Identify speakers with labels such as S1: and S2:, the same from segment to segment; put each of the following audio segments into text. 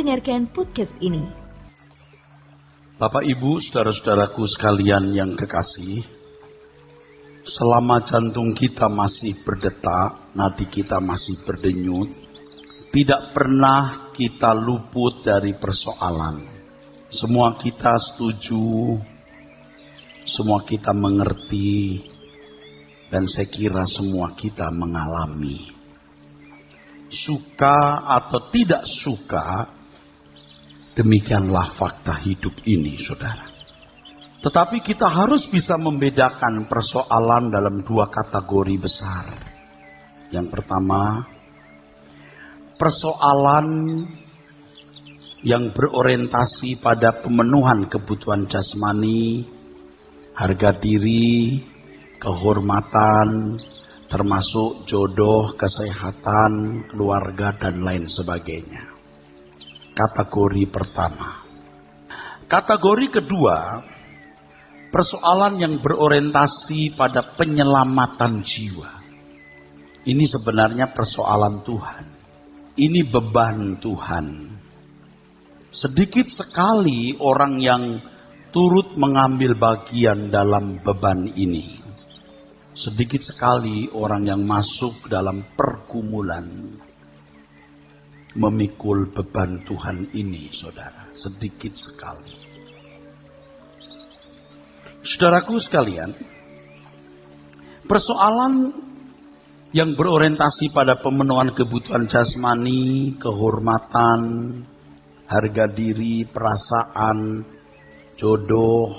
S1: mendengarkan podcast ini.
S2: Bapak, Ibu, saudara-saudaraku sekalian yang kekasih, selama jantung kita masih berdetak, nadi kita masih berdenyut, tidak pernah kita luput dari persoalan. Semua kita setuju, semua kita mengerti, dan saya kira semua kita mengalami. Suka atau tidak suka, demikianlah fakta hidup ini, saudara. Tetapi kita harus bisa membedakan persoalan dalam dua kategori besar. Yang pertama, persoalan yang berorientasi pada pemenuhan kebutuhan jasmani, harga diri, kehormatan, termasuk jodoh, kesehatan, keluarga, dan lain sebagainya. Kategori pertama. Kategori kedua, persoalan yang berorientasi pada penyelamatan jiwa. Ini sebenarnya persoalan Tuhan. Ini beban Tuhan. Sedikit sekali orang yang turut mengambil bagian dalam beban ini. Sedikit sekali orang yang masuk dalam pergumulan memikul beban Tuhan ini, saudara. Sedikit sekali. Saudaraku sekalian, persoalan yang berorientasi pada pemenuhan kebutuhan jasmani, kehormatan, harga diri, perasaan, jodoh,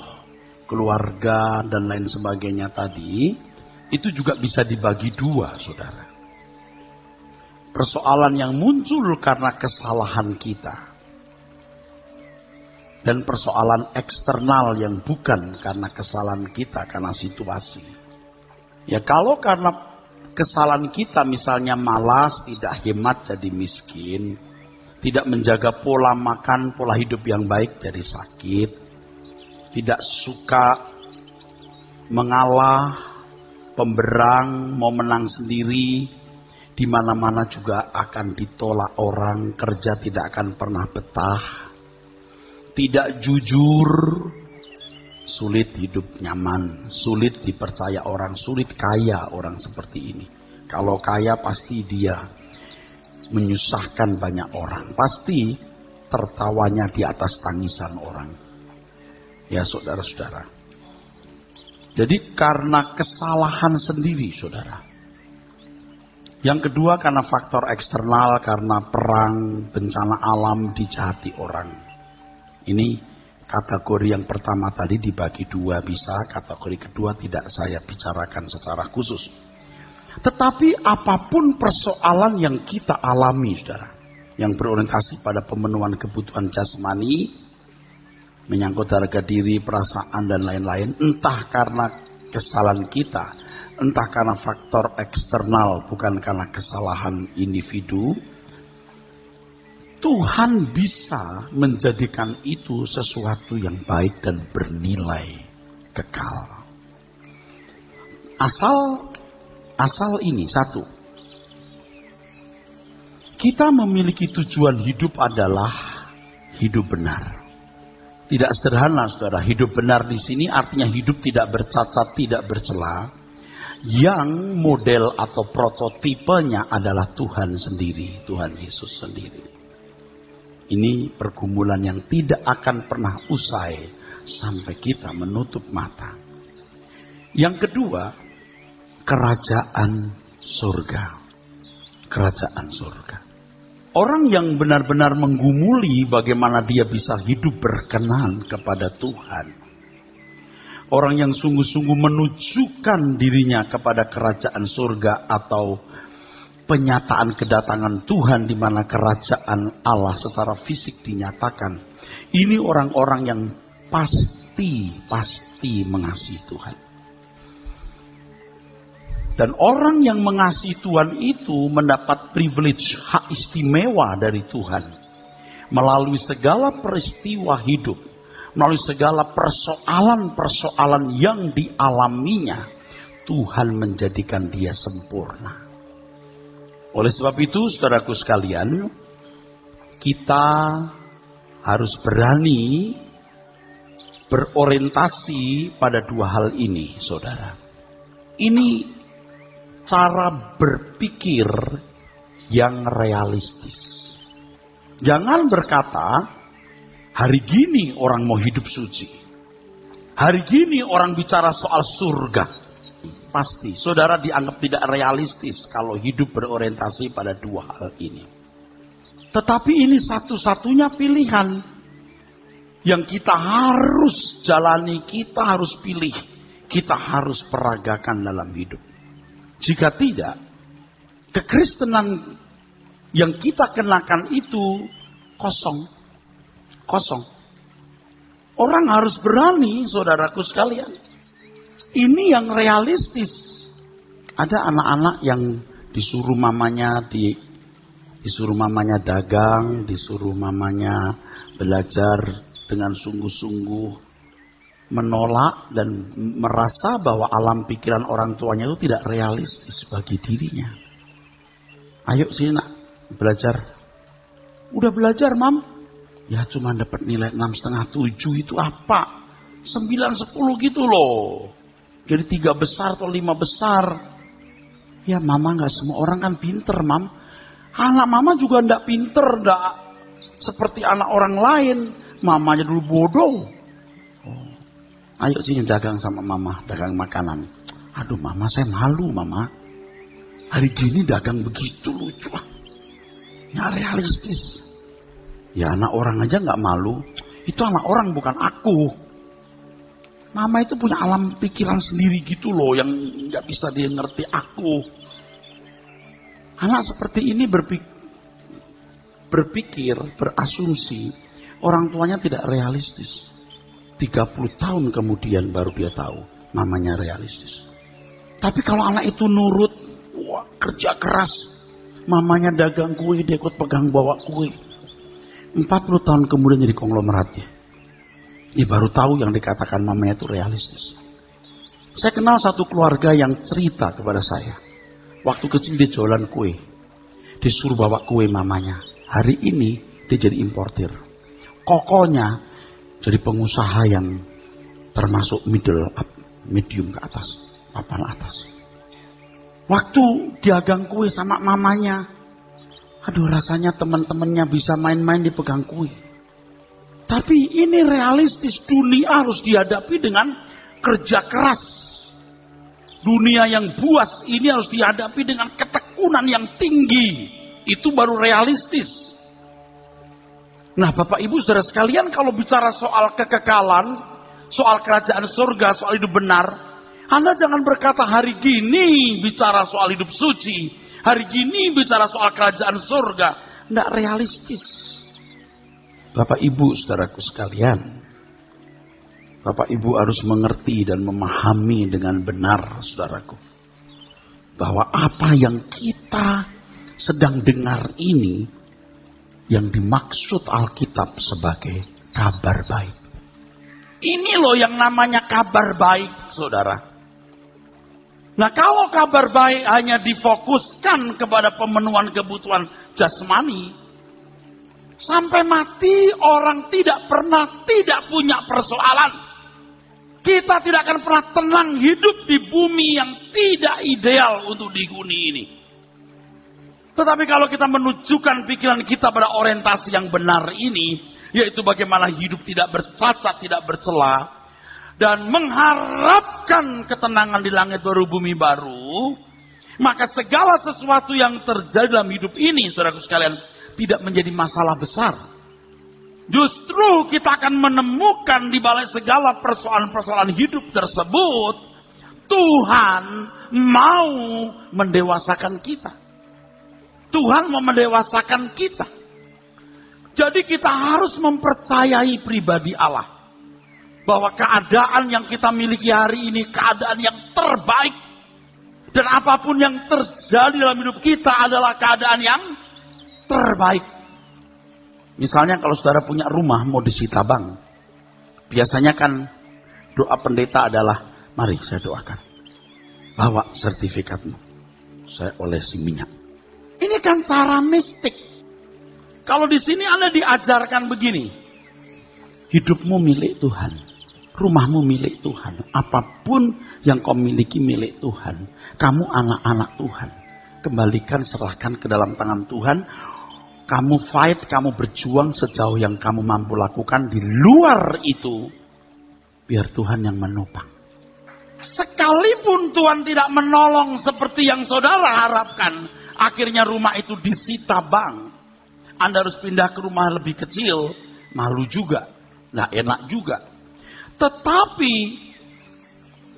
S2: keluarga, dan lain sebagainya tadi, itu juga bisa dibagi dua, saudara. Persoalan yang muncul karena kesalahan kita. Dan persoalan eksternal yang bukan karena kesalahan kita, karena situasi. Ya kalau karena kesalahan kita misalnya malas, tidak hemat jadi miskin. Tidak menjaga pola makan, pola hidup yang baik jadi sakit. Tidak suka mengalah, pemberang, mau menang sendiri, di mana-mana juga akan ditolak orang, kerja tidak akan pernah betah, tidak jujur, sulit hidup nyaman, sulit dipercaya orang, sulit kaya orang seperti ini. Kalau kaya pasti dia menyusahkan banyak orang, pasti tertawanya di atas tangisan orang. Ya saudara-saudara. Jadi karena kesalahan sendiri, saudara. Yang kedua karena faktor eksternal, karena perang, bencana alam, dijahati orang. Ini kategori yang pertama tadi dibagi dua bisa, kategori kedua tidak saya bicarakan secara khusus. Tetapi apapun persoalan yang kita alami, saudara, yang berorientasi pada pemenuhan kebutuhan jasmani, menyangkut harga diri, perasaan, dan lain-lain. Entah karena kesalahan kita, entah karena faktor eksternal, bukan karena kesalahan individu. Tuhan bisa menjadikan itu sesuatu yang baik dan bernilai kekal. Asal ini satu. Kita memiliki tujuan hidup adalah hidup benar. Tidak sederhana, saudara. Hidup benar di sini artinya hidup tidak bercacat, tidak bercela. Yang model atau prototipenya adalah Tuhan sendiri, Tuhan Yesus sendiri. Ini pergumulan yang tidak akan pernah usai sampai kita menutup mata. Yang kedua, kerajaan surga. Kerajaan surga. Orang yang benar-benar menggumuli bagaimana dia bisa hidup berkenan kepada Tuhan. Orang yang sungguh-sungguh menunjukkan dirinya kepada kerajaan surga atau penyataan kedatangan Tuhan di mana kerajaan Allah secara fisik dinyatakan. Ini orang-orang yang pasti mengasihi Tuhan. Dan orang yang mengasihi Tuhan itu mendapat privilege, hak istimewa dari Tuhan. Melalui segala peristiwa hidup, melalui segala persoalan-persoalan yang dialaminya, Tuhan menjadikan dia sempurna. Oleh sebab itu, saudaraku sekalian, kita harus berani berorientasi pada dua hal ini, saudara. Ini cara berpikir yang realistis. Jangan berkata, hari gini orang mau hidup suci. Hari gini orang bicara soal surga. Pasti, saudara dianggap tidak realistis kalau hidup berorientasi pada dua hal ini. Tetapi ini satu-satunya pilihan yang kita harus jalani, kita harus pilih, kita harus peragakan dalam hidup. Jika tidak, kekristenan yang kita kenakan itu kosong. Orang harus berani, saudaraku sekalian. Ini yang realistis. Ada anak-anak yang disuruh mamanya dagang, disuruh mamanya belajar dengan sungguh-sungguh, menolak dan merasa bahwa alam pikiran orang tuanya itu tidak realistis bagi dirinya. Ayo sini nak, belajar. Udah belajar, Mam? Ya cuma dapat nilai 6,5, 7 itu apa? 9, 10 gitu loh. Jadi 3 besar atau 5 besar. Ya mama gak semua orang kan pinter, Mam. Anak mama juga gak pinter, gak seperti anak orang lain. Mamanya dulu bodoh. Oh. Ayo sini dagang sama mama, dagang makanan. Aduh mama, saya malu mama. Hari gini dagang begitu lucu. Ya realistis. Ya anak orang aja gak malu. Itu anak orang bukan aku. Mama itu punya alam pikiran sendiri gitu loh. Yang gak bisa dia ngerti aku. Anak seperti ini berpikir, berasumsi. Orang tuanya tidak realistis. 30 tahun kemudian baru dia tahu. Mamanya realistis. Tapi kalau anak itu nurut. Wah, kerja keras. Mamanya dagang kue, dia ikut pegang bawa kue. 40 tahun kemudian jadi konglomeratnya. Dia baru tahu yang dikatakan mamanya itu realistis. Saya kenal satu keluarga yang cerita kepada saya. Waktu kecil dia jualan kue. Disuruh bawa kue mamanya. Hari ini dia jadi importir. Kokonya jadi pengusaha yang termasuk medium ke atas. Papan atas. Waktu dagang kue sama mamanya. Aduh rasanya teman-temannya bisa main-main dipegang kue. Tapi ini realistis. Dunia harus dihadapi dengan kerja keras. Dunia yang buas ini harus dihadapi dengan ketekunan yang tinggi. Itu baru realistis. Nah Bapak Ibu saudara sekalian, kalau bicara soal kekekalan, soal kerajaan surga, soal hidup benar, Anda jangan berkata hari gini bicara soal hidup suci. Hari gini bicara soal kerajaan surga. Tidak realistis. Bapak Ibu saudaraku sekalian. Bapak Ibu harus mengerti dan memahami dengan benar saudaraku. Bahwa apa yang kita sedang dengar ini. Yang dimaksud Alkitab sebagai kabar baik. Ini loh yang namanya kabar baik saudara. Nah kalau kabar baik hanya difokuskan kepada pemenuhan kebutuhan jasmani. Sampai mati orang tidak punya persoalan. Kita tidak akan pernah tenang hidup di bumi yang tidak ideal untuk dihuni ini. Tetapi kalau kita menunjukkan pikiran kita pada orientasi yang benar ini. Yaitu bagaimana hidup tidak bercacat, tidak bercela. Dan mengharapkan ketenangan di langit baru, bumi baru. Maka segala sesuatu yang terjadi dalam hidup ini, saudaraku sekalian, tidak menjadi masalah besar. Justru kita akan menemukan di balik segala persoalan-persoalan hidup tersebut, Tuhan mau mendewasakan kita. Tuhan mau mendewasakan kita. Jadi kita harus mempercayai pribadi Allah. Bahwa keadaan yang kita miliki hari ini keadaan yang terbaik. Dan apapun yang terjadi dalam hidup kita adalah keadaan yang terbaik. Misalnya kalau saudara punya rumah mau disita bank. Biasanya kan doa pendeta adalah, mari saya doakan. Bawa sertifikatmu. Saya olesi minyak. Ini kan cara mistik. Kalau di sini Anda diajarkan begini, hidupmu milik Tuhan, rumahmu milik Tuhan, apapun yang kau miliki milik Tuhan, kamu anak-anak Tuhan, kembalikan, serahkan ke dalam tangan Tuhan. Kamu fight, kamu berjuang sejauh yang kamu mampu lakukan. Di luar itu, biar Tuhan yang menopang. Sekalipun Tuhan tidak menolong seperti yang saudara harapkan, akhirnya rumah itu disita bank. Anda harus pindah ke rumah lebih kecil, malu juga, nggak enak juga. Tetapi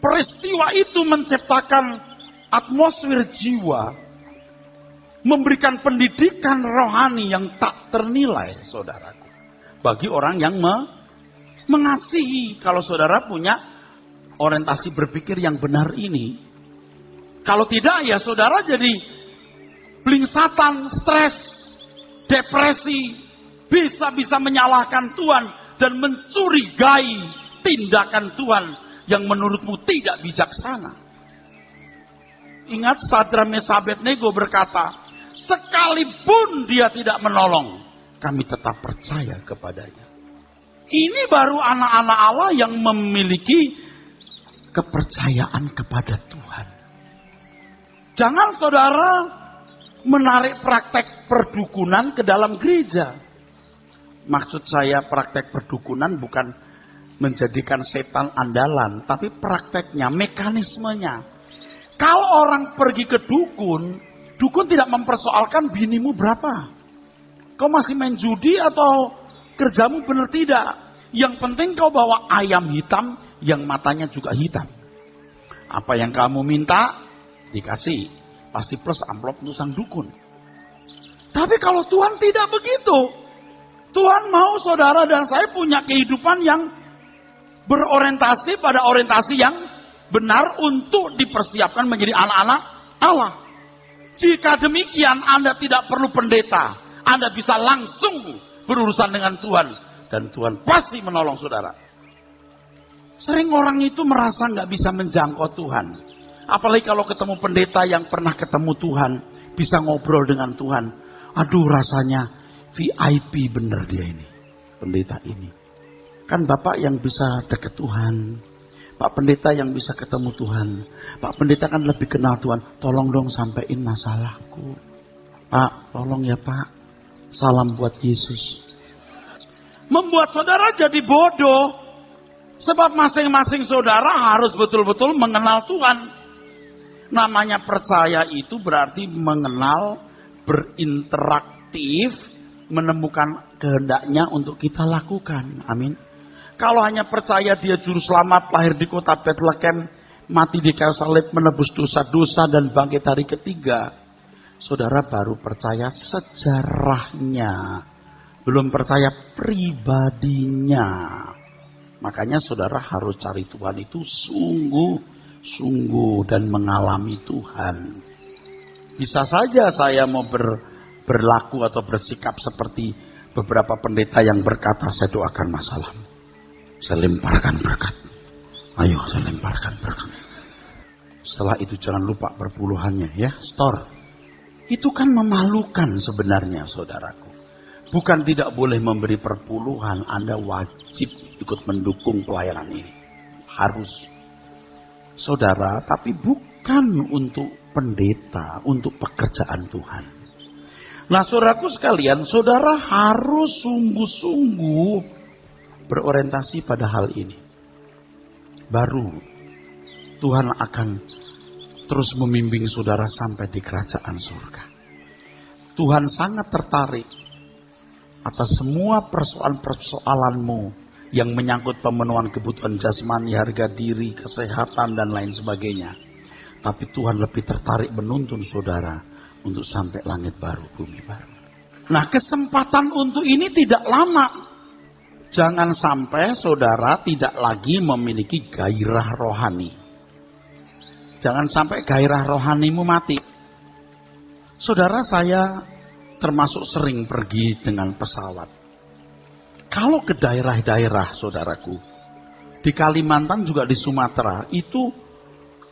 S2: peristiwa itu menciptakan atmosfer jiwa, memberikan pendidikan rohani yang tak ternilai, saudaraku. Bagi orang yang mengasihi, kalau saudara punya orientasi berpikir yang benar ini. Kalau tidak, ya saudara jadi blingsatan, stres, depresi, bisa-bisa menyalahkan Tuhan dan mencurigai tindakan Tuhan yang menurutmu tidak bijaksana. Ingat, Sadrak, Mesak, Abednego berkata, sekalipun dia tidak menolong, kami tetap percaya kepadanya. Ini baru anak-anak Allah yang memiliki kepercayaan kepada Tuhan. Jangan saudara menarik praktek perdukunan ke dalam gereja. Maksud saya praktek perdukunan bukan menjadikan setan andalan, tapi prakteknya, mekanismenya. Kalau orang pergi ke dukun, dukun tidak mempersoalkan binimu berapa. Kau masih main judi atau kerjamu benar tidak. Yang penting kau bawa ayam hitam yang matanya juga hitam. Apa yang kamu minta, dikasih. Pasti plus amplop untuk sang dukun. Tapi kalau Tuhan tidak begitu. Tuhan mau saudara dan saya punya kehidupan yang berorientasi pada orientasi yang benar untuk dipersiapkan menjadi anak-anak Allah. Jika demikian, Anda tidak perlu pendeta. Anda bisa langsung berurusan dengan Tuhan. Dan Tuhan pasti menolong saudara. Sering orang itu merasa nggak bisa menjangkau Tuhan. Apalagi kalau ketemu pendeta yang pernah ketemu Tuhan. Bisa ngobrol dengan Tuhan. Aduh, rasanya VIP bener dia ini. Pendeta ini. Kan Bapak yang bisa deket Tuhan. Pak Pendeta yang bisa ketemu Tuhan. Pak Pendeta kan lebih kenal Tuhan. Tolong dong sampein masalahku. Pak, tolong ya Pak. Salam buat Yesus. Membuat saudara jadi bodoh. Sebab masing-masing saudara harus betul-betul mengenal Tuhan. Namanya percaya itu berarti mengenal, berinteraktif, menemukan kehendaknya untuk kita lakukan. Amin. Kalau hanya percaya dia juru selamat, lahir di kota Bethlehem, mati di kayu salib, menebus dosa-dosa dan bangkit hari ketiga, saudara baru percaya sejarahnya, belum percaya pribadinya. Makanya saudara harus cari Tuhan itu sungguh-sungguh dan mengalami Tuhan. Bisa saja saya mau berlaku atau bersikap seperti beberapa pendeta yang berkata, saya doakan masalahmu. Saya lemparkan berkat. Ayo saya lemparkan berkat. Setelah itu jangan lupa perpuluhannya ya. Store. Itu kan memalukan sebenarnya saudaraku. Bukan tidak boleh memberi perpuluhan. Anda wajib ikut mendukung pelayanan ini. Harus. Saudara, tapi bukan untuk pendeta. Untuk pekerjaan Tuhan. Nah saudaraku sekalian, saudara harus sungguh-sungguh berorientasi pada hal ini. Baru Tuhan akan terus membimbing saudara sampai di kerajaan surga. Tuhan sangat tertarik atas semua persoalan-persoalanmu yang menyangkut pemenuhan kebutuhan jasmani, harga diri, kesehatan, dan lain sebagainya. Tapi Tuhan lebih tertarik menuntun saudara untuk sampai langit baru, bumi baru. Nah, kesempatan untuk ini tidak lama. Jangan sampai saudara tidak lagi memiliki gairah rohani. Jangan sampai gairah rohanimu mati. Saudara, saya termasuk sering pergi dengan pesawat. Kalau ke daerah-daerah saudaraku, di Kalimantan juga di Sumatera, itu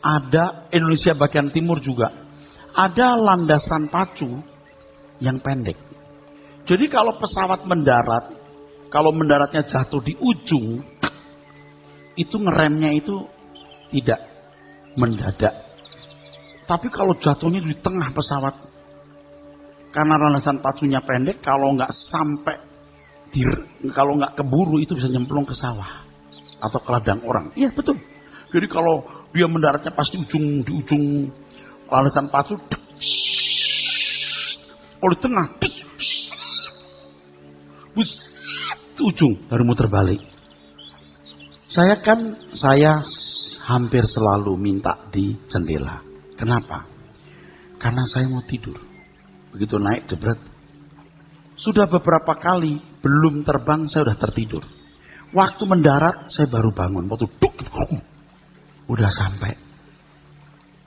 S2: ada, Indonesia bagian timur juga, ada landasan pacu yang pendek. Jadi kalau pesawat mendarat, kalau mendaratnya jatuh di ujung, itu ngeremnya itu tidak mendadak. Tapi kalau jatuhnya di tengah pesawat, karena landasan pacunya pendek, kalau nggak sampai, kalau nggak keburu itu bisa nyemplung ke sawah atau ke ladang orang. Iya betul. Jadi kalau dia mendaratnya pas di ujung landasan pacu, kalau di tengah, ujung baru muter balik. Saya hampir selalu minta di jendela. Kenapa? Karena saya mau tidur. Begitu naik jebret. Sudah beberapa kali belum terbang saya udah tertidur. Waktu mendarat saya baru bangun. Waktu duk, udah sampai.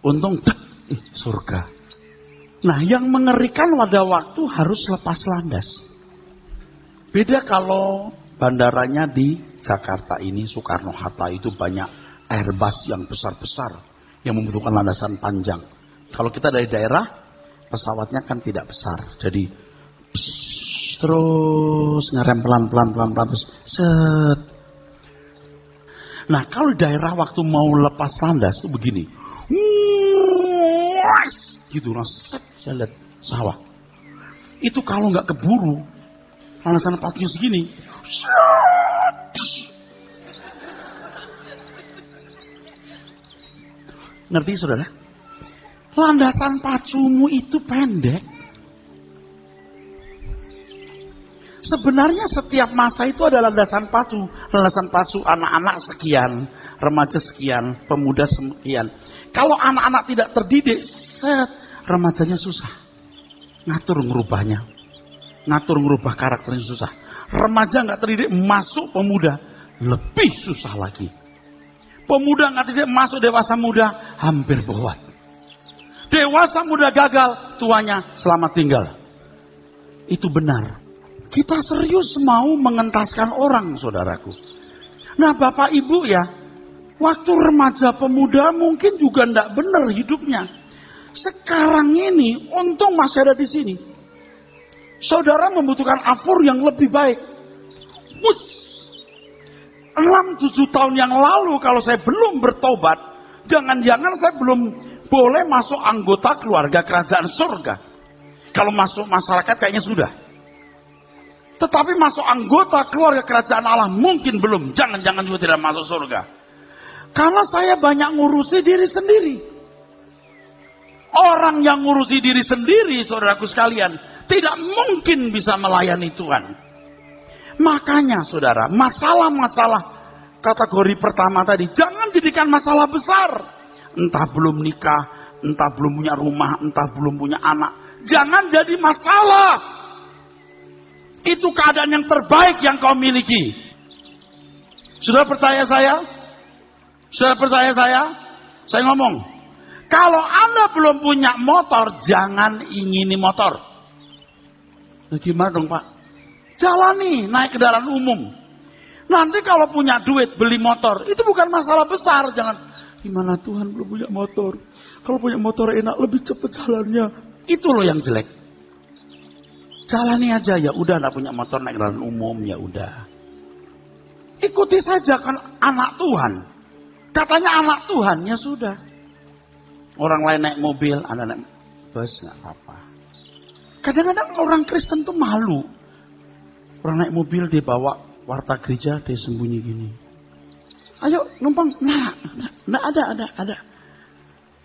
S2: Untung surga. Nah, yang mengerikan pada waktu harus lepas landas. Beda kalau bandaranya di Jakarta ini, Soekarno-Hatta itu banyak Airbus yang besar-besar yang membutuhkan landasan panjang. Kalau kita dari daerah, pesawatnya kan tidak besar. Jadi terus ngerem pelan-pelan terus set. Nah, kalau di daerah waktu mau lepas landas itu begini. Gitu, set, saya lihat sawah. Itu kalau nggak keburu, landasan pacunya segini. Ngerti saudara? Landasan pacumu itu pendek. Sebenarnya setiap masa itu ada landasan pacu. Landasan pacu anak-anak sekian, remaja sekian, pemuda sekian. Kalau anak-anak tidak terdidik, remajanya susah. Ngatur ngerubah karakternya susah. Remaja nggak terdidik masuk pemuda, lebih susah lagi. Pemuda nggak terdidik masuk dewasa muda, hampir bohwat. Dewasa muda gagal, tuanya selamat tinggal. Itu benar. Kita serius mau mengentaskan orang, saudaraku. Nah, Bapak Ibu ya, waktu remaja pemuda mungkin juga nggak benar hidupnya. Sekarang ini, untung masih ada di sini. Saudara membutuhkan afur yang lebih baik. 6-7 tahun yang lalu kalau saya belum bertobat, jangan-jangan saya belum boleh masuk anggota keluarga kerajaan surga. Kalau masuk masyarakat kayaknya sudah. Tetapi masuk anggota keluarga kerajaan Allah mungkin belum. Jangan-jangan juga tidak masuk surga. Karena saya banyak ngurusi diri sendiri. Orang yang ngurusi diri sendiri, saudaraku sekalian, tidak mungkin bisa melayani Tuhan. Makanya saudara, masalah-masalah kategori pertama tadi, jangan jadikan masalah besar. Entah belum nikah, entah belum punya rumah, entah belum punya anak. Jangan jadi masalah. Itu keadaan yang terbaik yang kau miliki. Sudah percaya saya? Sudah percaya saya? Saya ngomong. Kalau Anda belum punya motor, jangan ingini motor. Nah, gimana dong Pak? Jalani, naik kendaraan umum. Nanti kalau punya duit, beli motor. Itu bukan masalah besar. Jangan, gimana Tuhan belum punya motor. Kalau punya motor enak, lebih cepat jalannya. Itu loh yang jelek. Jalani aja, ya udah enggak punya motor naik kendaraan umum, ya udah. Ikuti saja kan anak Tuhan. Katanya anak Tuhan, ya sudah. Orang lain naik mobil, Anda naik bus, enggak apa-apa. Kadang-kadang orang Kristen tuh malu. Orang naik mobil dia bawa warta gereja, dia sembunyi gini. Ayo numpang, nah ada.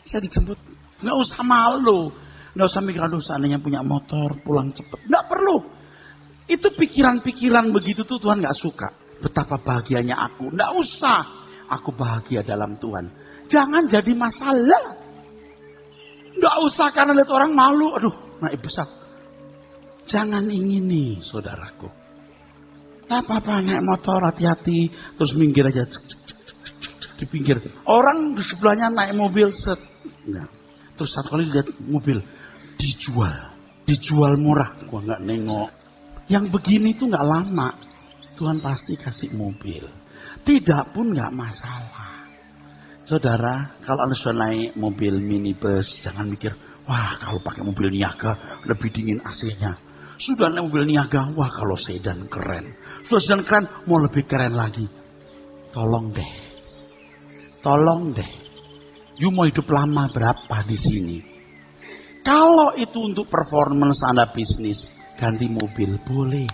S2: Saya dijemput, nggak usah malu. Nggak usah mikir, aduh seandainya punya motor, pulang cepet. Nggak perlu. Itu pikiran-pikiran begitu tuh Tuhan nggak suka. Betapa bahagianya aku. Nggak usah. Aku bahagia dalam Tuhan. Jangan jadi masalah. Nggak usah karena lihat orang malu. Aduh, naik besar. Jangan ingini, saudaraku. Nggak apa-apa naik motor, hati-hati. Terus minggir aja. Di pinggir. Orang di sebelahnya naik mobil. Nah. Terus satu kali lihat mobil. Dijual murah. Gua nggak nengok. Yang begini tuh nggak lama. Tuhan pasti kasih mobil. Tidak pun nggak masalah. Saudara, kalau Anda sudah naik mobil minibus, jangan mikir, wah kalau pakai mobil niaga lebih dingin AC-nya. Sudah naik mobil niaga, wah kalau sedan keren. Sudah sedan keren, mau lebih keren lagi. Tolong deh. You mau hidup lama berapa di sini? Kalau itu untuk performance Anda bisnis, ganti mobil boleh.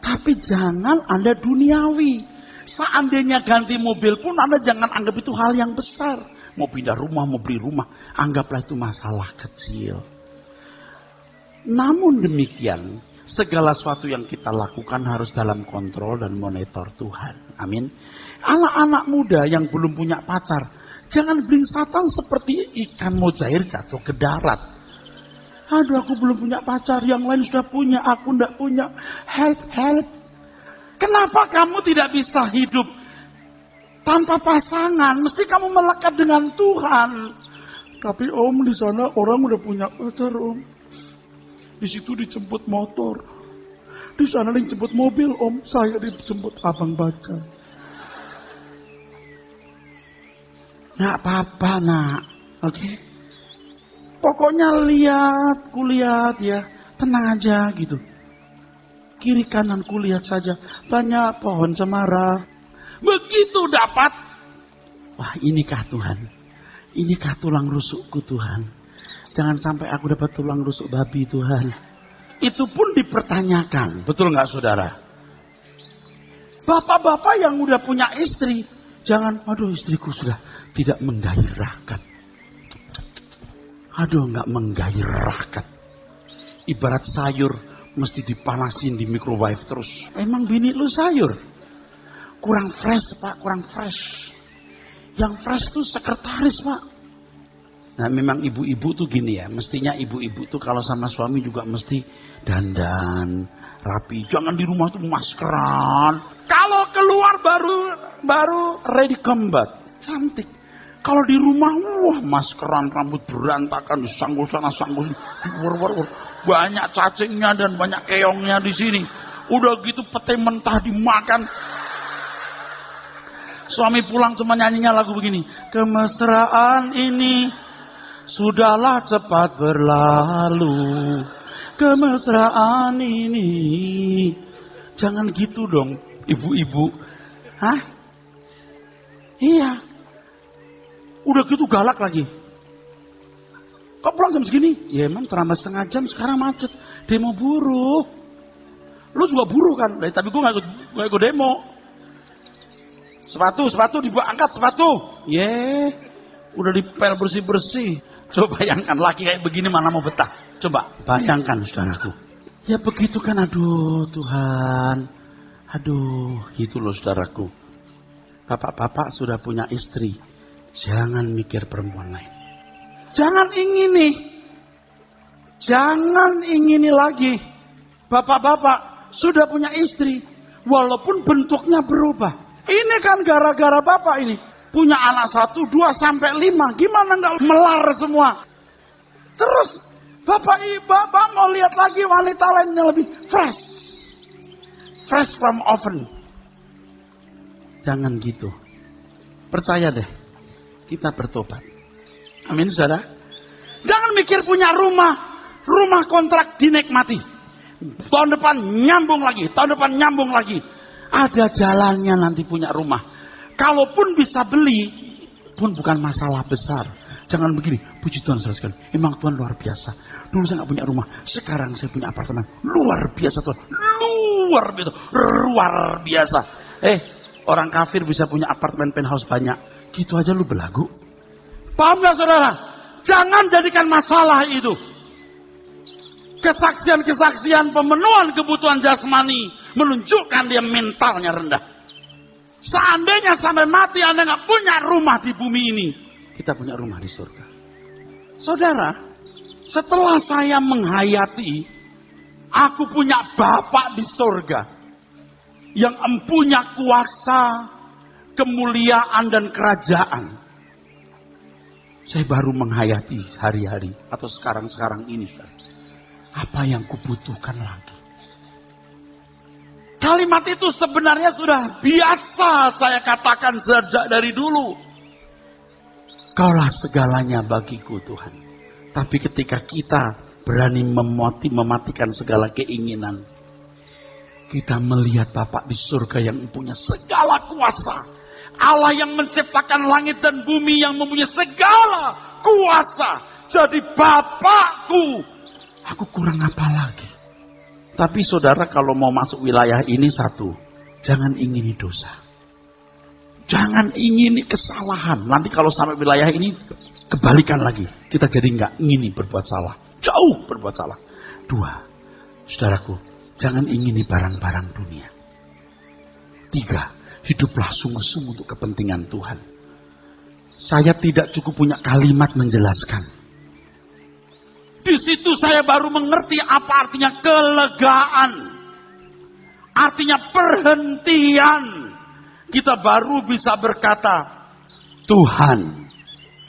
S2: Tapi jangan Anda duniawi. Seandainya ganti mobil pun Anda jangan anggap itu hal yang besar. Mau pindah rumah, mau beli rumah, anggaplah itu masalah kecil. Namun demikian, segala sesuatu yang kita lakukan harus dalam kontrol dan monitor Tuhan. Amin. Anak-anak muda yang belum punya pacar, jangan blingsatan seperti ikan mujair jatuh ke darat. Aduh, aku belum punya pacar, yang lain sudah punya, aku tidak punya. Help. Kenapa kamu tidak bisa hidup tanpa pasangan? Mesti kamu melekat dengan Tuhan. Tapi Om, di sana orang udah punya pacar Om. Di situ dijemput motor. Di sana dijemput mobil Om. Saya dijemput abang baca. Nggak apa-apa nak. Oke. Pokoknya kulihat ya. Tenang aja gitu. Kiri kanan kulihat saja. Banyak pohon cemara. Begitu dapat. Wah, inikah Tuhan? Inikah tulang rusukku Tuhan? Jangan sampai aku dapat tulang rusuk babi Tuhan. Itu pun dipertanyakan. Betul nggak saudara? Bapak-bapak yang udah punya istri. Jangan, aduh istriku sudah tidak menggairahkan. Aduh nggak menggairahkan. Ibarat sayur mesti dipanasin di microwave terus. Emang bini lu sayur? Kurang fresh Pak, kurang fresh. Yang fresh tuh sekretaris Pak. Nah memang ibu-ibu tuh gini ya, mestinya ibu-ibu tuh kalau sama suami juga mesti dandan, rapi. Jangan di rumah tuh maskeran. Kalau keluar baru ready combat, cantik. Kalau di rumah, wah maskeran, rambut berantakan, disanggul sana, sanggul banyak cacingnya dan banyak keongnya di sini. Udah gitu pete mentah dimakan. Suami pulang cuma nyanyinya lagu begini. Kemesraan ini sudahlah cepat berlalu. Kemesraan ini. Jangan gitu dong, ibu-ibu. Hah? Iya. Udah gitu galak lagi. Kok pulang jam segini? Ya emang terlambat setengah jam, sekarang macet. Demo buruh. Lu juga buruh kan? Tapi gue gak ikut demo. Sepatu dibuat angkat sepatu. Udah dipel bersih-bersih. Coba bayangkan laki kayak begini mana mau betah. Coba bayangkan saudaraku. Ya begitu kan, aduh Tuhan. Aduh gitu loh saudaraku. Bapak-bapak sudah punya istri. Jangan mikir perempuan lain. Jangan ingini lagi. Bapak-bapak sudah punya istri. Walaupun bentuknya berubah. Ini kan gara-gara bapak ini. Punya anak 1, 2, sampai 5. Gimana enggak melar semua. Terus bapak mau lihat lagi wanita lain yang lebih fresh. Fresh from oven. Jangan gitu. Percaya deh. Kita bertobat. Amin saudara. Jangan mikir punya rumah kontrak dinikmati. Tahun depan nyambung lagi. Ada jalannya nanti punya rumah. Kalaupun bisa beli, pun bukan masalah besar. Jangan begini, puji Tuhan saudara sekalian. Emang Tuhan luar biasa. Dulu saya gak punya rumah, sekarang saya punya apartemen. Luar biasa Tuhan, luar biasa. Orang kafir bisa punya apartemen penthouse banyak. Gitu aja lu belagu. Paham gak saudara? Jangan jadikan masalah itu. Kesaksian pemenuhan kebutuhan jasmani menunjukkan dia mentalnya rendah. Seandainya sampai mati Anda gak punya rumah di bumi ini, kita punya rumah di surga. Saudara, setelah saya menghayati, aku punya Bapa di surga yang empunya kuasa, kemuliaan dan kerajaan. Saya baru menghayati hari-hari atau sekarang ini. Apa yang kubutuhkan lagi? Kalimat itu sebenarnya sudah biasa saya katakan sejak dari dulu. Kaulah segalanya bagiku Tuhan. Tapi ketika kita berani mematikan segala keinginan. Kita melihat Bapa di surga yang punya segala kuasa. Allah yang menciptakan langit dan bumi, yang mempunyai segala kuasa. Jadi Bapakku, aku kurang apa lagi? Tapi saudara, kalau mau masuk wilayah ini satu, jangan ingini dosa. Jangan ingini kesalahan. Nanti kalau sampai wilayah ini, kebalikan lagi. Kita jadi nggak ingini berbuat salah. Jauh berbuat salah. 2, saudaraku, jangan ingini barang-barang dunia. 3, hiduplah sungguh-sungguh untuk kepentingan Tuhan. Saya tidak cukup punya kalimat menjelaskan. Di situ saya baru mengerti apa artinya kelegaan. Artinya perhentian. Kita baru bisa berkata, Tuhan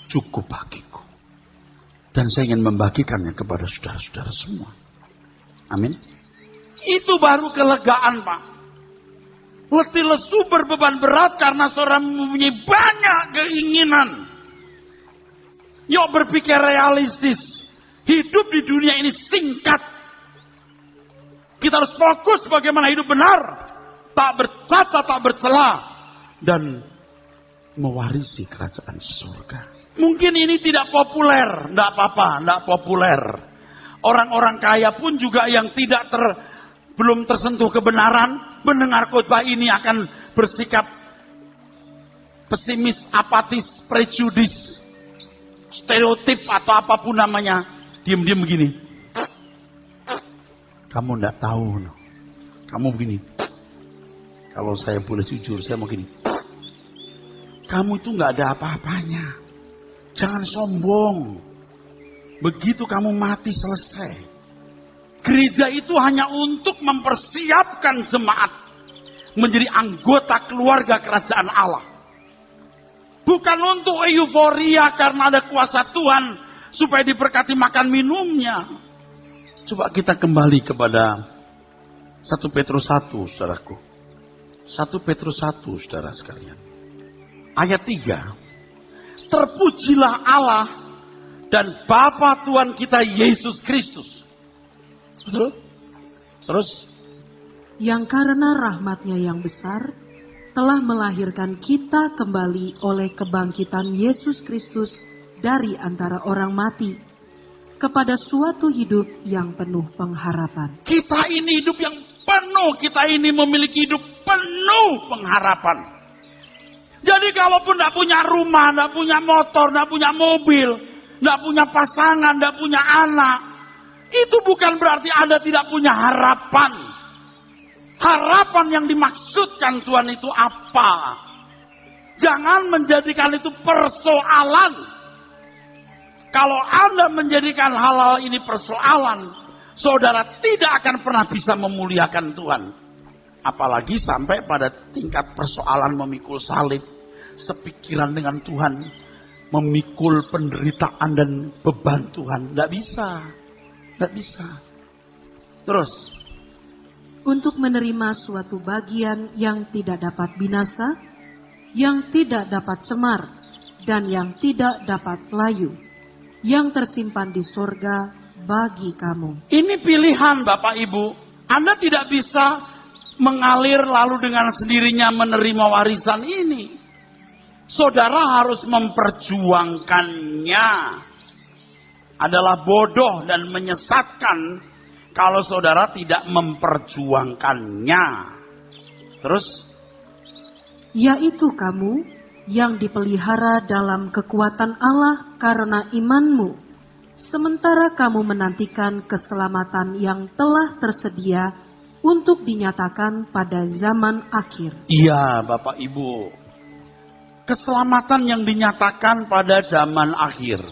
S2: cukup bagiku. Dan saya ingin membagikannya kepada saudara-saudara semua. Amin. Itu baru kelegaan, Pak. Letih lesu berbeban berat karena seorang mempunyai banyak keinginan. Yuk berpikir realistis. Hidup di dunia ini singkat. Kita harus fokus bagaimana hidup benar. Tak bercacat, tak bercela. Dan mewarisi kerajaan surga. Mungkin ini tidak populer. Tidak apa-apa, tidak populer. Orang-orang kaya pun juga yang belum tersentuh kebenaran, mendengar khotbah ini akan bersikap pesimis, apatis, prejudis, stereotip atau apapun namanya. Diam-diam begini. Kamu tidak tahu. Kamu begini. Kalau saya boleh jujur, saya mau gini. Kamu itu nggak ada apa-apanya. Jangan sombong. Begitu kamu mati selesai. Gereja itu hanya untuk mempersiapkan jemaat menjadi anggota keluarga kerajaan Allah. Bukan untuk euforia karena ada kuasa Tuhan supaya diberkati makan minumnya. Coba kita kembali kepada 1 Petrus 1, saudaraku. 1 Petrus 1, saudara sekalian. Ayat 3. Terpujilah Allah dan Bapa Tuhan kita Yesus Kristus. Betul? Terus?
S1: Yang karena rahmat-Nya yang besar telah melahirkan kita kembali oleh kebangkitan Yesus Kristus dari antara orang mati kepada suatu hidup yang penuh pengharapan.
S2: Kita ini hidup yang penuh, kita ini memiliki hidup penuh pengharapan. Jadi kalaupun tidak punya rumah, tidak punya motor, tidak punya mobil, tidak punya pasangan, tidak punya anak, itu bukan berarti Anda tidak punya harapan. Harapan yang dimaksudkan Tuhan itu apa? Jangan menjadikan itu persoalan. Kalau Anda menjadikan hal-hal ini persoalan, saudara tidak akan pernah bisa memuliakan Tuhan. Apalagi sampai pada tingkat persoalan memikul salib, sepikiran dengan Tuhan, memikul penderitaan dan beban Tuhan. Tidak bisa. Tidak bisa. Terus.
S1: Untuk menerima suatu bagian yang tidak dapat binasa, yang tidak dapat cemar, dan yang tidak dapat layu, yang tersimpan di sorga bagi kamu.
S2: Ini pilihan Bapak Ibu. Anda tidak bisa mengalir lalu dengan sendirinya menerima warisan ini. Saudara harus memperjuangkannya. Adalah bodoh dan menyesatkan kalau saudara tidak memperjuangkannya. Terus?
S1: Yaitu kamu yang dipelihara dalam kekuatan Allah karena imanmu, sementara kamu menantikan keselamatan yang telah tersedia untuk dinyatakan pada zaman akhir.
S2: Iya, Bapak Ibu. Keselamatan yang dinyatakan pada zaman akhir.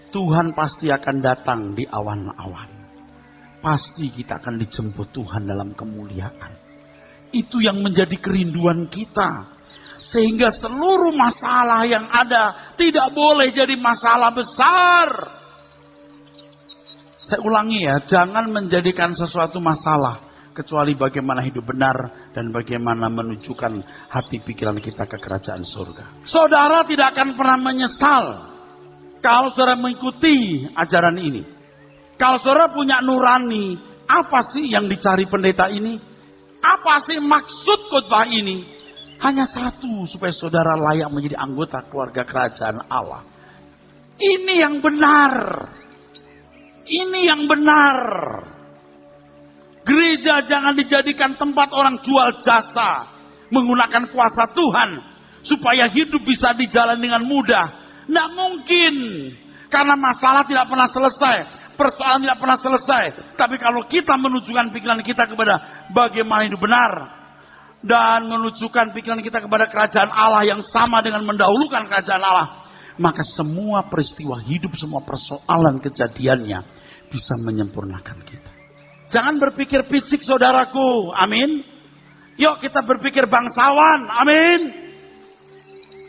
S2: Tuhan pasti akan datang di awan-awan. Pasti kita akan dijemput Tuhan dalam kemuliaan. Itu yang menjadi kerinduan kita. Sehingga seluruh masalah yang ada tidak boleh jadi masalah besar. Saya ulangi ya, jangan menjadikan sesuatu masalah. Kecuali bagaimana hidup benar dan bagaimana menunjukkan hati pikiran kita ke kerajaan surga. Saudara tidak akan pernah menyesal kalau saudara mengikuti ajaran ini. Kalau saudara punya nurani, apa sih yang dicari pendeta ini? Apa sih maksud khotbah ini? Hanya satu, supaya saudara layak menjadi anggota keluarga kerajaan Allah. Ini yang benar. Ini yang benar. Gereja jangan dijadikan tempat orang jual jasa, menggunakan kuasa Tuhan supaya hidup bisa dijalani dengan mudah. Tidak mungkin, karena masalah tidak pernah selesai, persoalan tidak pernah selesai. Tapi kalau kita menunjukkan pikiran kita kepada bagaimana hidup benar, dan menunjukkan pikiran kita kepada kerajaan Allah yang sama dengan mendahulukan kerajaan Allah, maka semua peristiwa hidup, semua persoalan kejadiannya bisa menyempurnakan kita. Jangan berpikir picik saudaraku, amin. Yuk kita berpikir bangsawan, amin.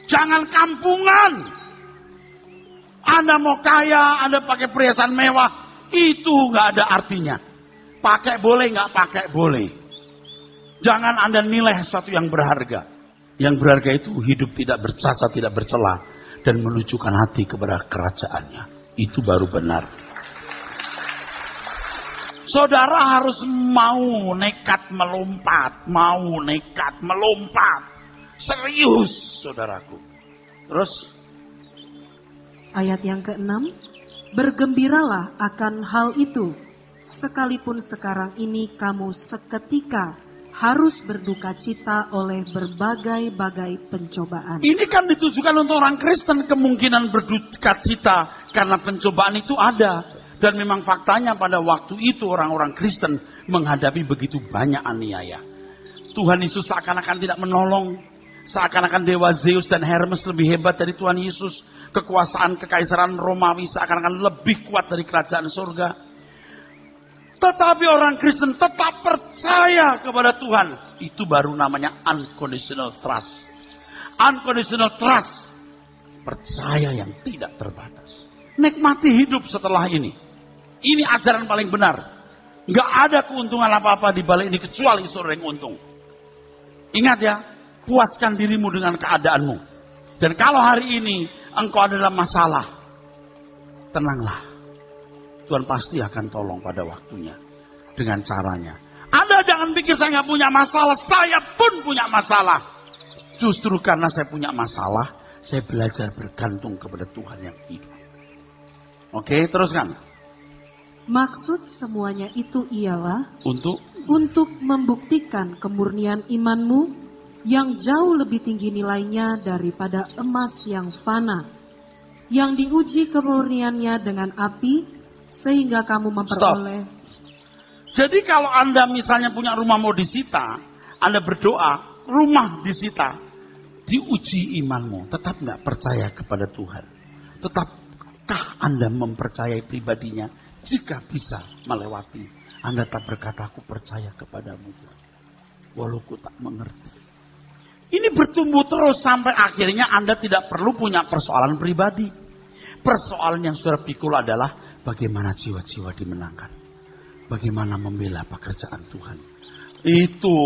S2: Jangan kampungan. Anda mau kaya, Anda pakai perhiasan mewah, itu gak ada artinya. Pakai boleh, gak pakai boleh. Jangan Anda nilai sesuatu yang berharga. Yang berharga itu hidup tidak bercacat, tidak bercela, dan menunjukkan hati kepada kerajaannya. Itu baru benar. Saudara harus mau nekat melompat. Mau nekat melompat. Serius, saudaraku. Terus?
S1: Ayat yang ke-6. Bergembiralah akan hal itu. Sekalipun sekarang ini kamu seketika harus berduka cita oleh berbagai-bagai pencobaan.
S2: Ini kan ditujukan untuk orang Kristen, kemungkinan berduka cita karena pencobaan itu ada. Dan memang faktanya pada waktu itu orang-orang Kristen menghadapi begitu banyak aniaya. Tuhan Yesus seakan-akan tidak menolong. Seakan-akan Dewa Zeus dan Hermes lebih hebat dari Tuhan Yesus. Kekuasaan kekaisaran Romawi seakan-akan lebih kuat dari kerajaan surga. Tetapi orang Kristen tetap percaya kepada Tuhan. Itu baru namanya unconditional trust. Unconditional trust. Percaya yang tidak terbatas. Nikmati hidup setelah ini. Ini ajaran paling benar. Gak ada keuntungan apa-apa di balik ini kecuali saudara yang untung. Ingat ya, puaskan dirimu dengan keadaanmu. Dan kalau hari ini engkau adalah masalah, tenanglah. Tuhan pasti akan tolong pada waktunya. Dengan caranya. Anda jangan pikir saya gak punya masalah. Saya pun punya masalah. Justru karena saya punya masalah, saya belajar bergantung kepada Tuhan yang hidup. Oke, teruskan.
S1: Maksud semuanya itu ialah
S2: untuk
S1: membuktikan kemurnian imanmu yang jauh lebih tinggi nilainya daripada emas yang fana, yang diuji kemurniannya dengan api, sehingga kamu memperoleh.
S2: Jadi kalau Anda misalnya punya rumah mau disita, Anda berdoa, rumah disita, diuji imanmu, tetap nggak percaya kepada Tuhan. Tetapkah Anda mempercayai pribadinya? Jika bisa melewati, Anda tak berkata, aku percaya kepadamu, walau ku tak mengerti. Ini bertumbuh terus sampai akhirnya Anda tidak perlu punya persoalan pribadi. Persoalan yang saudara pikul adalah bagaimana jiwa-jiwa dimenangkan. Bagaimana membela pekerjaan Tuhan. Itu,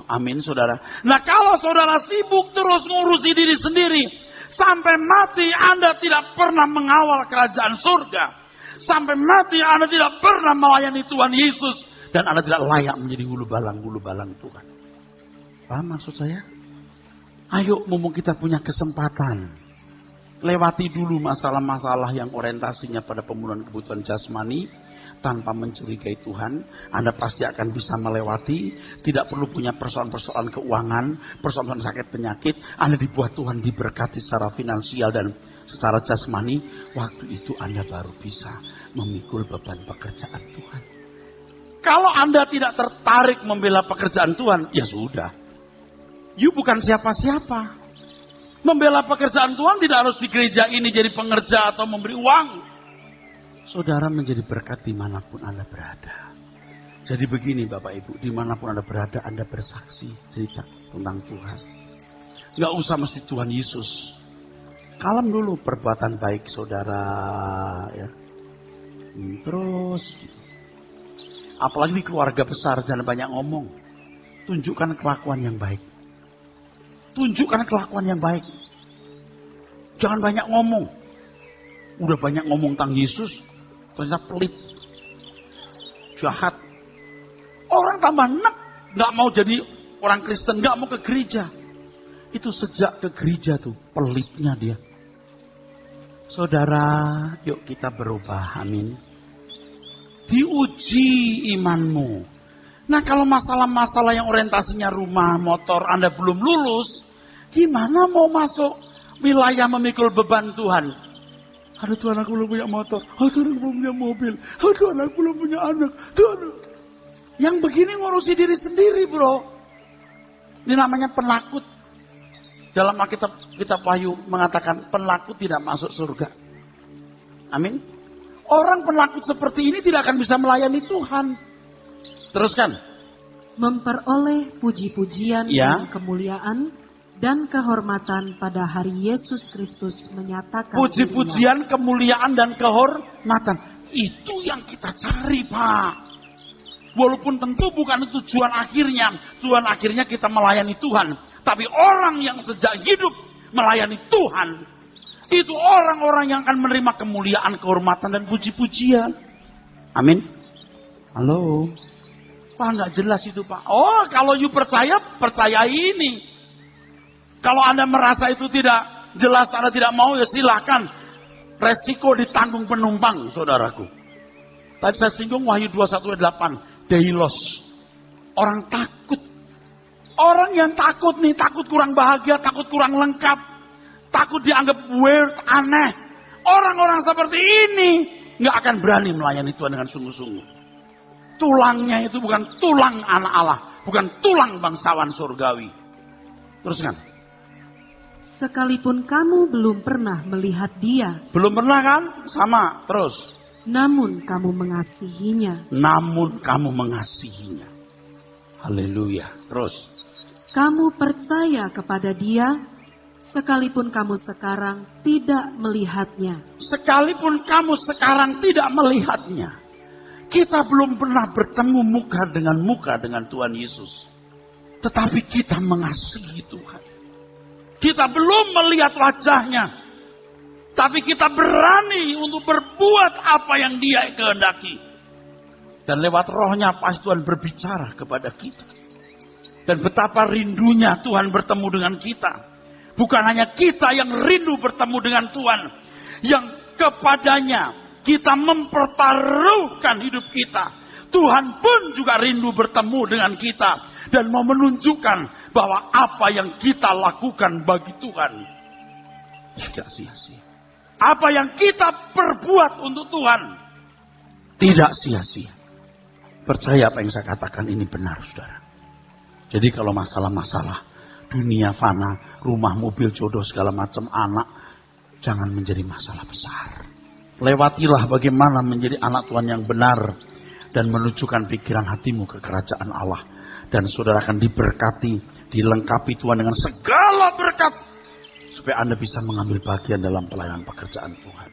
S2: amin saudara. Nah kalau saudara sibuk terus ngurusi diri sendiri, sampai mati Anda tidak pernah mengawal kerajaan surga. Sampai mati Anda tidak pernah melayani Tuhan Yesus. Dan Anda tidak layak menjadi hulu balang Tuhan. Paham maksud saya? Ayo mumpung kita punya kesempatan. Lewati dulu masalah-masalah yang orientasinya pada pemenuhan kebutuhan jasmani. Tanpa mencurigai Tuhan. Anda pasti akan bisa melewati. Tidak perlu punya persoalan-persoalan keuangan. Persoalan sakit penyakit. Anda dibuat Tuhan diberkati secara finansial dan secara jasmani. Waktu itu Anda baru bisa memikul beban pekerjaan Tuhan. Kalau Anda tidak tertarik membela pekerjaan Tuhan, ya sudah. You bukan siapa-siapa. Membela pekerjaan Tuhan tidak harus di gereja ini jadi pengerja atau memberi uang. Saudara menjadi berkat dimanapun Anda berada. Jadi begini Bapak Ibu, dimanapun Anda berada, Anda bersaksi cerita tentang Tuhan. Gak usah mesti Tuhan Yesus. Kalem dulu perbuatan baik saudara. Ya. Terus. Apalagi di keluarga besar, jangan banyak ngomong. Tunjukkan kelakuan yang baik. Tunjukkan kelakuan yang baik. Jangan banyak ngomong. Udah banyak ngomong tentang Yesus, ternyata pelit. jahat. Orang tambah enak, nggak mau jadi orang Kristen, nggak mau ke gereja. Itu sejak ke gereja tuh, pelitnya dia. Saudara, yuk kita berubah, amin. Diuji imanmu. Nah kalau masalah-masalah yang orientasinya rumah, motor, Anda belum lulus, gimana mau masuk wilayah memikul beban Tuhan? Aduh Tuhan, aku belum punya motor. Aduh Tuhan, aku belum punya mobil. Aduh Tuhan, aku belum punya anak. Tuhan. Yang begini ngurusi diri sendiri, bro. Ini namanya penakut. Dalam kitab Wahyu mengatakan penakut tidak masuk surga. Amin. Orang penakut seperti ini tidak akan bisa melayani Tuhan. Teruskan.
S1: Memperoleh puji-pujian dan kemuliaan dan kehormatan pada hari Yesus Kristus menyatakan.
S2: Puji-pujian, kemuliaan dan kehormatan. Itu yang kita cari, Pak. Walaupun tentu bukan tujuan akhirnya. Tujuan akhirnya kita melayani Tuhan. Tapi orang yang sejak hidup melayani Tuhan, itu orang-orang yang akan menerima kemuliaan, kehormatan dan puji-pujian. Amin. Halo. Pak, nggak jelas itu, Pak. Oh, kalau you percaya, percaya ini. Kalau Anda merasa itu tidak jelas, Anda tidak mau, ya silakan. Resiko ditanggung penumpang, saudaraku. Tadi saya singgung Wahyu 21:8. Deilos. Orang takut. Orang yang takut nih, takut kurang bahagia, takut kurang lengkap. Takut dianggap weird, aneh. Orang-orang seperti ini nggak akan berani melayani Tuhan dengan sungguh-sungguh. Tulangnya itu bukan tulang anak Allah, bukan tulang bangsawan surgawi. Teruskan.
S1: Sekalipun kamu belum pernah melihat dia.
S2: Belum pernah kan? Sama, terus.
S1: Namun kamu mengasihinya.
S2: Namun kamu mengasihinya. Haleluya. Terus.
S1: Kamu percaya kepada dia, sekalipun kamu sekarang tidak melihatnya.
S2: Sekalipun kamu sekarang tidak melihatnya. Kita belum pernah bertemu muka dengan Tuhan Yesus. Tetapi kita mengasihi Tuhan. Kita belum melihat wajahnya. Tapi kita berani untuk berbuat apa yang Dia kehendaki. Dan lewat rohnya pasti Tuhan berbicara kepada kita. Dan betapa rindunya Tuhan bertemu dengan kita. Bukan hanya kita yang rindu bertemu dengan Tuhan. Yang kepadanya kita mempertaruhkan hidup kita. Tuhan pun juga rindu bertemu dengan kita. Dan mau menunjukkan bahwa apa yang kita lakukan bagi Tuhan tidak sia-sia. Apa yang kita perbuat untuk Tuhan tidak sia-sia. Percaya apa yang saya katakan ini benar, saudara. Jadi kalau masalah-masalah dunia fana, rumah, mobil, jodoh, segala macam, anak, jangan menjadi masalah besar. Lewatilah bagaimana menjadi anak Tuhan yang benar dan menunjukkan pikiran hatimu ke kerajaan Allah. Dan saudara akan diberkati, dilengkapi Tuhan dengan segala berkat. Supaya Anda bisa mengambil bagian dalam pelayanan pekerjaan Tuhan.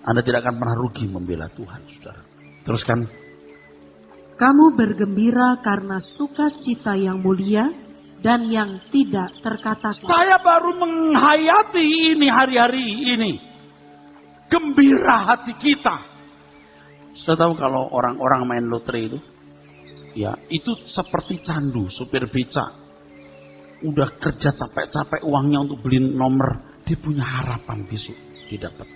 S2: Anda tidak akan pernah rugi membela Tuhan, saudara. Teruskan.
S1: Kamu bergembira karena sukacita yang mulia dan yang tidak terkatakan.
S2: Saya baru menghayati ini hari-hari ini. Gembira hati kita. Saya tahu kalau orang-orang main lotre itu, ya itu seperti candu, supir becak. Udah kerja capek-capek uangnya untuk beli nomor, dia punya harapan besok dia dapat.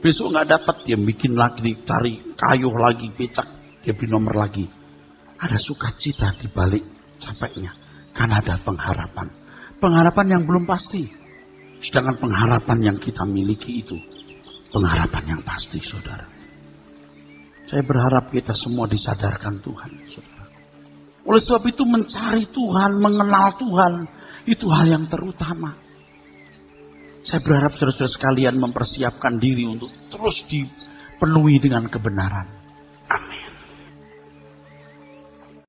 S2: Besok nggak dapat, dia bikin lagi, cari kayu lagi, becak, dia beli nomor lagi. Ada sukacita di balik capeknya, karena ada pengharapan. Pengharapan yang belum pasti. Sedangkan pengharapan yang kita miliki itu pengharapan yang pasti, saudara. Saya berharap kita semua disadarkan Tuhan, saudara. Oleh sebab itu mencari Tuhan, mengenal Tuhan, itu hal yang terutama. Saya berharap saudara-saudara sekalian mempersiapkan diri untuk terus dipenuhi dengan kebenaran. Amin.